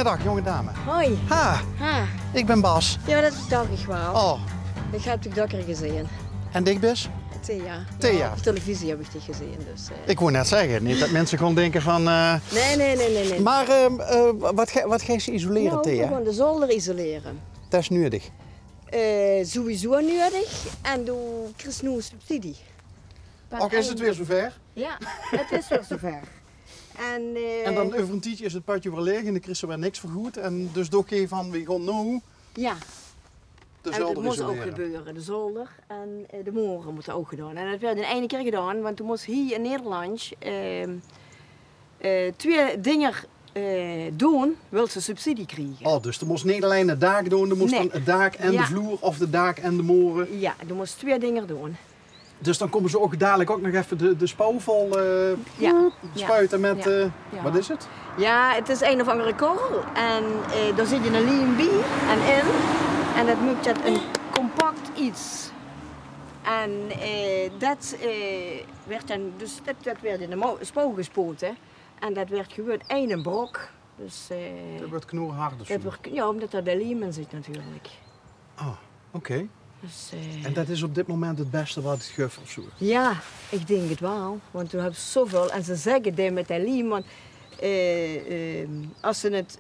Goedemiddag, jonge dame. Hoi. Ha, ik ben Bas. Ja, dat dacht ik wel. Oh, Ik heb het dakker gezien. en ik ben? Thea. Thea. Ja, op televisie heb ik die gezien. Dus, Ik wou net zeggen, niet dat mensen gewoon denken van... Nee. Maar wat ga je ze isoleren, Nou, Thea? gewoon de zolder isoleren. Dat is nodig. Sowieso nodig. En doe krijg nu subsidie. Och, is het weer zover? Ja, het is weer zover. En dan over een tijdje is het padje weer leeg en dan krijg je weer niks vergoed. En dus doe je van, we gaan nu Ja. de En dat zolder moest ook isoleren. gebeuren, de zolder en de moren moeten ook gedaan. En dat werd in één keer gedaan, want toen moest hier in Nederland twee dingen doen, wil ze subsidie krijgen. Oh, dus er moest niet alleen het dak doen, er moest Nee. dan het dak en de Ja. vloer of de dak en de moren. Ja, er moest twee dingen doen. Dus dan komen ze ook dadelijk ook nog even de spouw vol Ja. spuiten met, Ja. Ja. wat is het? Ja, het is een of andere korrel en daar zit je een liem bij en in. En dat maakt het een compact iets. En dat werd dan, dus dat werd in de spouw gespoten. En dat werd gewoon één brok. Dus, Dat wordt knoerhard of zo. dat wordt, ja, omdat er de liem in zit natuurlijk. Ah, oké. Dus, En dat is op dit moment het beste wat het guf of zo? ja, ik denk het wel. Want toen hebben ze zoveel. En ze zeggen dit met de liem. Want, als ze het,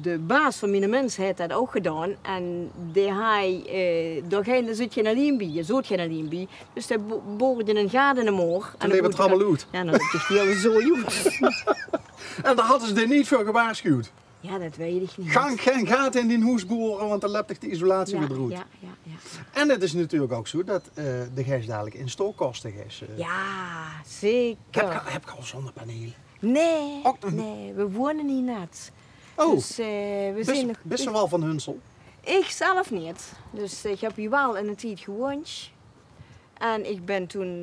de baas van mijn mens heeft dat ook gedaan. En daar zit geen liem bij. Je zoet geen liem bij. Dus daar boorde een gat in de moor. Dan levert het allemaal uit. Ja, dan heb je het heel zo goed. En daar hadden ze er niet voor gewaarschuwd. Ja, dat weet ik niet. Geen gaten in die hoes boren, want dan loopt echt de isolatie weer eruit. Ja. En het is natuurlijk ook zo dat de gas dadelijk in stookkosten is. Ja, zeker. Heb ik al zonnepanelen? Nee, Ook nog niet? nee, we wonen niet net. Oh, Dus we zijn nog... best wel van Hunsel. Ik zelf niet. Dus ik heb hier wel in een tijd gewoond. En ik ben toen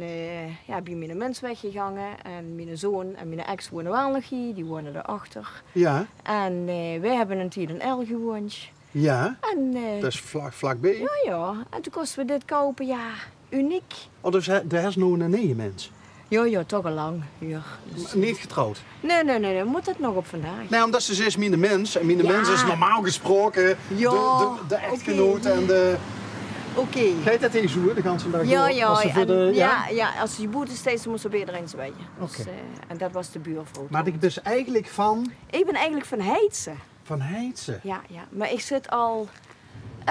bij mijn mens weggegaan. En mijn zoon en mijn ex wonen wel nog hier. Die wonen erachter. Ja, En wij hebben een tijd in El gewoond. ja. En Dat is vlakbij. ja. En toen kosten we dit kopen. Ja, uniek. Oh, dus daar is nu een nee mens. Ja, toch al lang hier. Dus, Niet getrouwd. nee. Moet dat nog op vandaag? Nee, omdat ze is minder mens. En minder Ja. mens is normaal gesproken Ja, de echtgenoot en de... Oké. Ga je dat tegen zoeken de ganse dag? Ja, Als ze voor de, ja, als je boete steeds moest er beter eens bij je. Oké. Dus, en dat was de buurvrouw. Maar ik ben dus eigenlijk Ik ben eigenlijk van Heidse. van Heidse. Ja. Maar ik zit al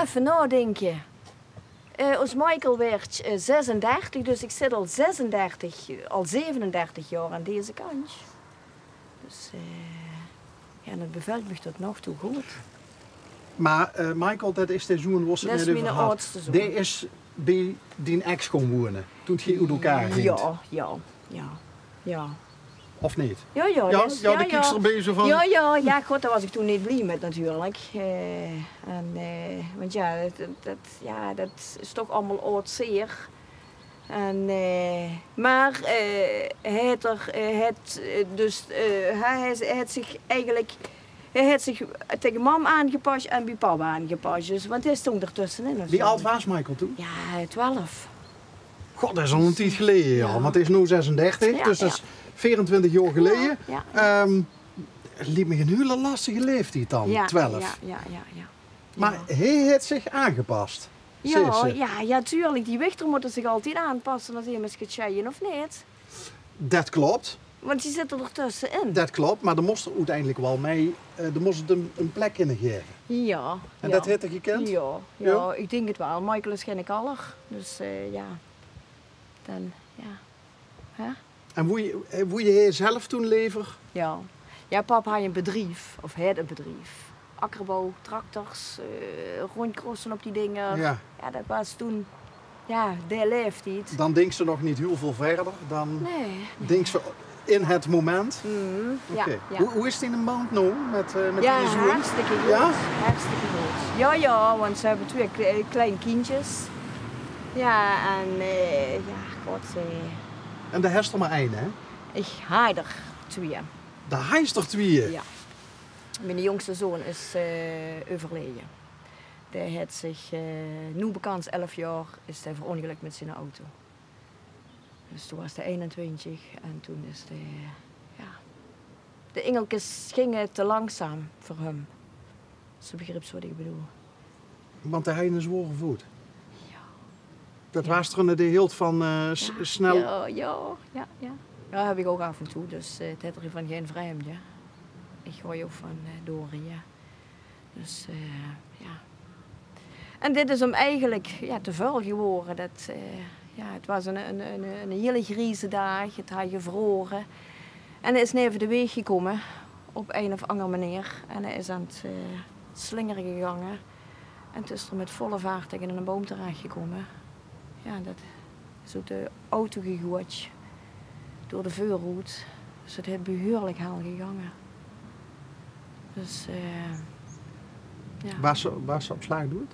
even nadenken. Als Michael werd 36, dus ik zit al 37 jaar aan deze kant. Dus en het bevalt me tot nog toe goed. Maar Michael, dat is de zoon was het Dat is net mijn over gehad. oudste zoon. Die is bij die ex gaan wonen. Toen het uit elkaar ging. Ja. Of niet? Ja, Ja, de kiekster ben je zo van... Ja, god, daar was ik toen niet blij met natuurlijk. Want ja, dat is toch allemaal oud zeer. En, maar hij heeft zich tegen mam aangepast en bij papa aangepast. Dus, want hij stond ertussenin. of Wie zo. oud was Michael toen? Ja, 12. God, dat is al een tijd geleden al. Want hij is nu 36, Ja, dus dat is 24 jaar geleden. Ja. Liep me een hele lastige leeftijd dan, Ja, 12. Ja. Maar hij heeft zich aangepast. zegt ze. Ja, tuurlijk. Die wichter moeten zich altijd aanpassen als hij met gaat checken of niet. Dat klopt. Want die zitten er tussenin. Dat klopt, maar er moest er uiteindelijk wel mee, er moest het een plek in geven. Ja. En ja. dat heeft hij gekend? Ja, Ja? ik denk het wel. Michael is geen kaller. Dus ja. Dan, ja. Hè? En woe je zelf toen lever? Ja. Ja, papa had een bedrijf. Of had een bedrijf. Akkerbouw, tractors, rondkrossen op die dingen. Ja. Ja, dat was toen, ja, de leeftijd. Dan denk ze nog niet heel veel verder. Dan Nee. denk ze in het moment. Ja, Oké. ja. Hoe is het in een band nu met Ja, die zoon? hartstikke goed. Ja? Hartstikke goed. Ja, want ze hebben twee kleine kindjes. Ja, en En de hest er maar één, hè? ik haal er twee. De hijst er tweeën. Ja. Mijn jongste zoon is overleden. Die heeft zich, nu bekend 11 jaar, is hij verongelukt met zijn auto. Dus toen was hij 21 en toen is hij, ja, De engeltjes gingen te langzaam voor hem. Ze begreep wat ik bedoel. Want hij had een zware voet. Ja. Dat was er de hield van snel... Ja. Ja, heb ik ook af en toe, dus het heeft er van geen vreemd, ja. Ik gooi ook van Dori, ja. Dus, ja. En dit is hem eigenlijk te vuil geworden. Het was een hele grieze dag, het had gevroren. En hij is neven de weg gekomen, op een of andere manier. En hij is aan het slingeren gegaan. En toen is er met volle vaart tegen een boom terechtgekomen. Ja, dat is ook de auto gegooid door de vuurroute. Dus het heeft behoorlijk hel gegaan. Dus, ja. Was ze op slag doet?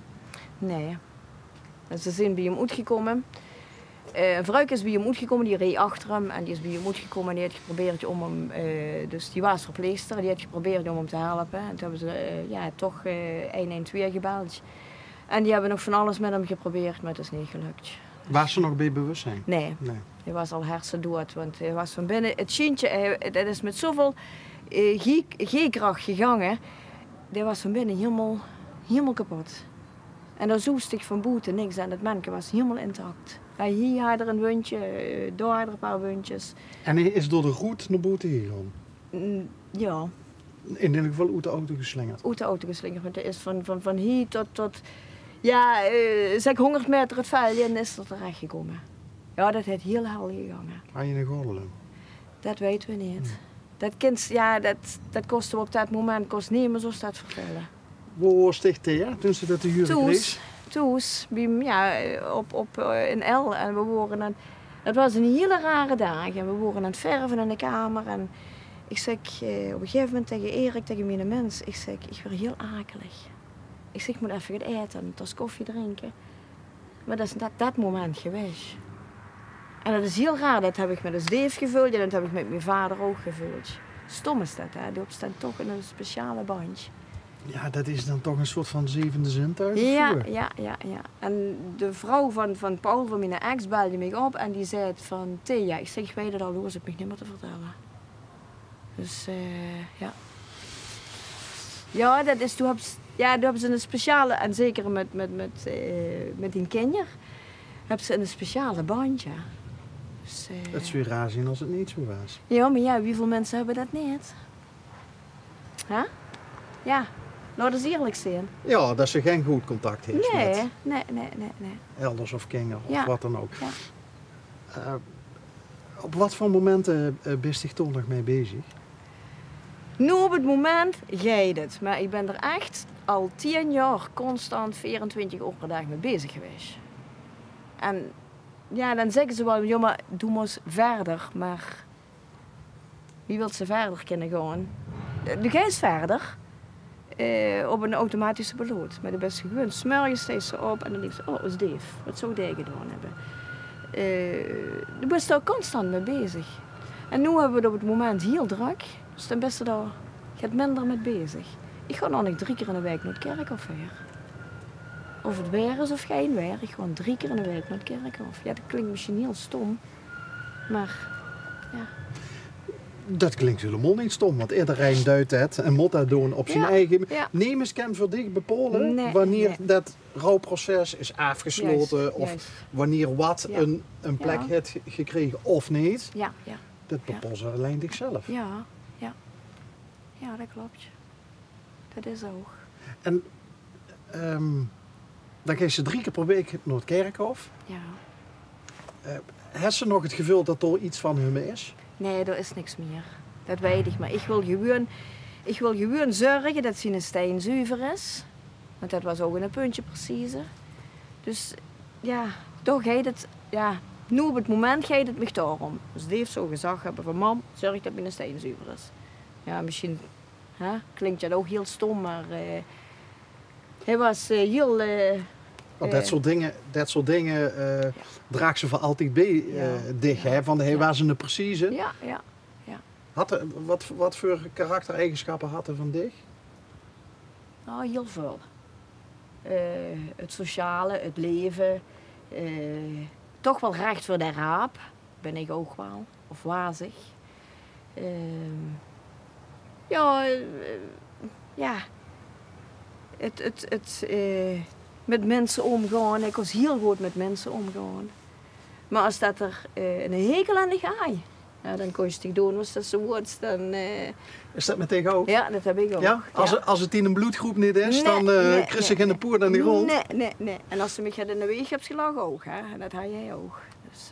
Nee. Dus ze zijn bij hem uitgekomen. Een vrouw is bij hem uitgekomen, die reed achter hem en die is bij hem uitgekomen en die heeft geprobeerd om hem, dus die was verpleegster, die heeft geprobeerd om hem te helpen. En toen hebben ze toch 112 gebeld. En die hebben nog van alles met hem geprobeerd, maar het is niet gelukt. Was ze nog bij bewustzijn? Nee. Hij was al hersendood, want hij was van binnen, het schientje, dat is met zoveel G-kracht gegaan, die was van binnen helemaal kapot. En daar zoest ik van buiten niks en het manneke was helemaal intact. Hier had er een wundje, daar had er een paar wundjes. En hij is door de route naar buiten gegaan? Ja. In ieder geval uit de auto geslingerd? Uit de auto geslingerd, want hij is van hier tot 600 meter het veld en is er terecht gekomen. Ja, dat heeft heel hel gegaan. Had je een gordel? Dat weten we niet. Dat kind, dat kostte op dat moment kost niet meer zoals dat vertellen. Waar was het toen ze dat te huren kreeg? Toes, in L. En het was een hele rare dag. En we waren aan het verven in de kamer. En ik zeg op een gegeven moment tegen Erik, tegen mijn mens, ik word heel akelig. Ik zeg, ik moet even gaan eten, een tas koffie drinken. Maar dat is dat moment geweest. En dat is heel raar, dat heb ik met een Dave gevuld en dat heb ik met mijn vader ook gevuld. Stom is dat, hè? Die opstaan toch in een speciale bandje. Ja, dat is dan toch een soort van zevende zintuig? Ja. En de vrouw van Paul, van mijn ex, belde me op en die zei van Thea, ik zeg, weet het al, hoor, ze heb ik niet meer te vertellen. Dus ja. Ja, dat is, toen hebben ze een speciale, en zeker met die kinder, hebben ze een speciale bandje. Dus, het is weer raar zien als het niet zo was. Ja, maar ja, hoeveel mensen hebben dat niet? Huh? Ja. Nou, dat is eerlijk zijn. Ja, dat ze geen goed contact heeft met... Nee. Elders of kinderen of ja. wat dan ook. Ja. Op wat voor momenten ben je toch nog mee bezig? Nu op het moment gaat het. Maar ik ben er echt al 10 jaar constant 24 uur per dag mee bezig geweest. En ja, dan zeggen ze wel, joh, maar doe maar eens verder. Maar wie wil ze verder kunnen gaan? De ga eens verder. Op een automatische piloot. Maar de beste gewoon, smeur je steeds op en dan denk je, oh, is Dave. Wat zou die gedaan hebben? Daar ben je constant mee bezig. En nu hebben we het op het moment heel druk. Dus dan ben je daar gaat minder mee bezig. Ik ga nog niet 3 keer in de week naar het kerkhof weer. Of het weer is of geen weer. Ik ga 3 keer in de week naar het kerkhof. Ja, dat klinkt misschien heel stom. Maar, ja. Dat klinkt helemaal niet stom, want iedereen duidt het en moet dat doen op zijn eigen... Ja. Neem eens kan voor dich bepalen wanneer dat rouwproces is afgesloten of wanneer wat een plek heeft gekregen of niet. Ja. Dat bepaalt ze alleen zichzelf. Ja, dat klopt. Dat is ook. En dan ga je ze 3 keer per week naar het kerkhof. Ja. Heeft ze nog het gevoel dat er iets van hem is? Nee, er is niks meer. Dat weet ik. Maar ik wil gewoon zorgen dat zijn steen zuiver is. Want dat was ook een puntje precies. Dus ja, toch gaat het... Ja, nu op het moment gaat het me daarom. Dus die heeft zo gezegd hebben van mam, zorg dat mijn steen zuiver is. Ja, misschien klinkt dat ook heel stom, maar hij was heel... dat soort dingen draagt ze voor altijd bij dicht, hè? Van hij was een precieze. Ja. Wat voor karaktereigenschappen had hij van dich? Nou, heel veel. Het sociale, het leven. Toch wel recht voor de raap. Ben ik ook wel. Of wazig. Ja, ja. Met mensen omgaan. Ik was heel goed met mensen omgaan. Maar als dat er een hekel aan de gaai, ja, dan kon je het doen, als dat zo wordt, dan... Is dat met tegen ook? Ja, dat heb ik ook. Ja? Als het in een bloedgroep niet is, dan krijg je geen poort aan de grond? Nee. En als ze mij in de weg hebt gelachen ook, hè. En dat had jij ook. Dus,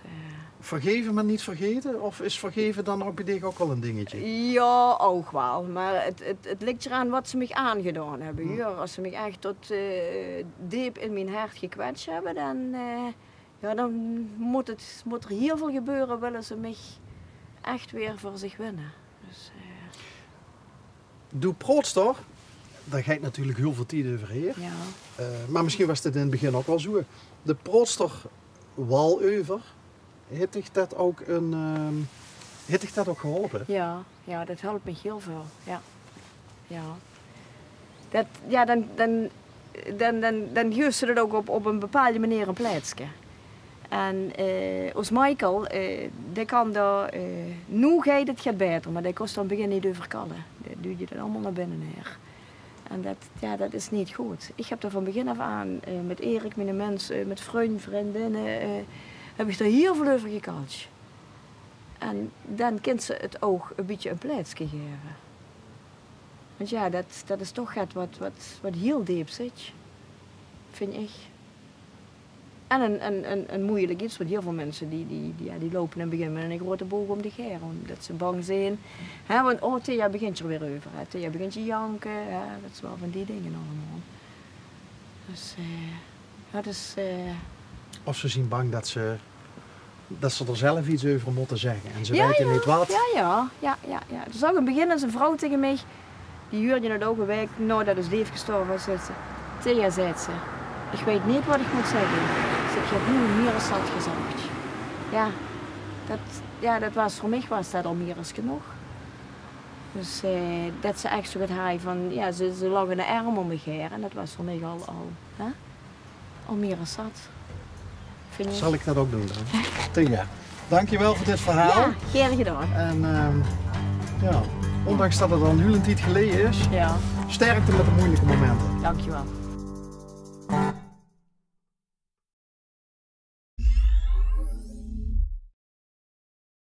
vergeven maar niet vergeten? Of is vergeven dan ook bij dich ook wel een dingetje? Ja, ook wel. Maar het ligt eraan wat ze me aangedaan hebben. Ja, als ze me echt tot diep in mijn hart gekwetst hebben, dan moet er heel veel gebeuren, willen ze mij echt weer voor zich winnen. Dus, Doe proost toch? Daar gaat natuurlijk heel veel tijd over hier. Ja. Maar misschien was het in het begin ook wel zo. De prootster Walöver, heeft zich dat ook geholpen? Ja, dat helpt me heel veel. Dan geeft ze het ook op een bepaalde manier een plaatsje. En als Michael, die kan daar, nu gaat het beter, maar die kost dan begin niet overkallen. Dan doe je dat allemaal naar binnen neer. En dat is niet goed. Ik heb er van begin af aan, met Erik, mijn mensen, met vriendinnen, heb ik er heel veel over gekald. En dan kan ze het oog een beetje een plaatsje geven. Want ja, dat is toch wat heel diep zit, vind ik. En een moeilijk iets, want heel veel mensen die lopen in het begin met een grote boog om de geer, omdat ze bang zijn. Hè, want Thea begint er weer over, hè. Thea begint je janken, hè. Dat is wel van die dingen allemaal. Dus dat is... Of ze zien bang dat ze er zelf iets over moeten zeggen en ze weten niet wat. Ja. Er zag in het begin een vrouw tegen mij, die huurde het ook een week nadat is lief gestorven was, zei ze, Thea, zei ze, ik weet niet wat ik moet zeggen. Ik heb nu meer als dat gezegd. Dat was voor mij was dat al meer als genoeg. Dus dat ze echt zo het haai van, ja, ze lag in de arm om me heen en dat was voor mij al meer als dat. Zal ik dat ook doen dan? Thea, dankjewel voor dit verhaal. Ja, graag gedaan. En ondanks dat het al een hele tijd geleden is, ja. sterkte met de moeilijke momenten. Dankjewel.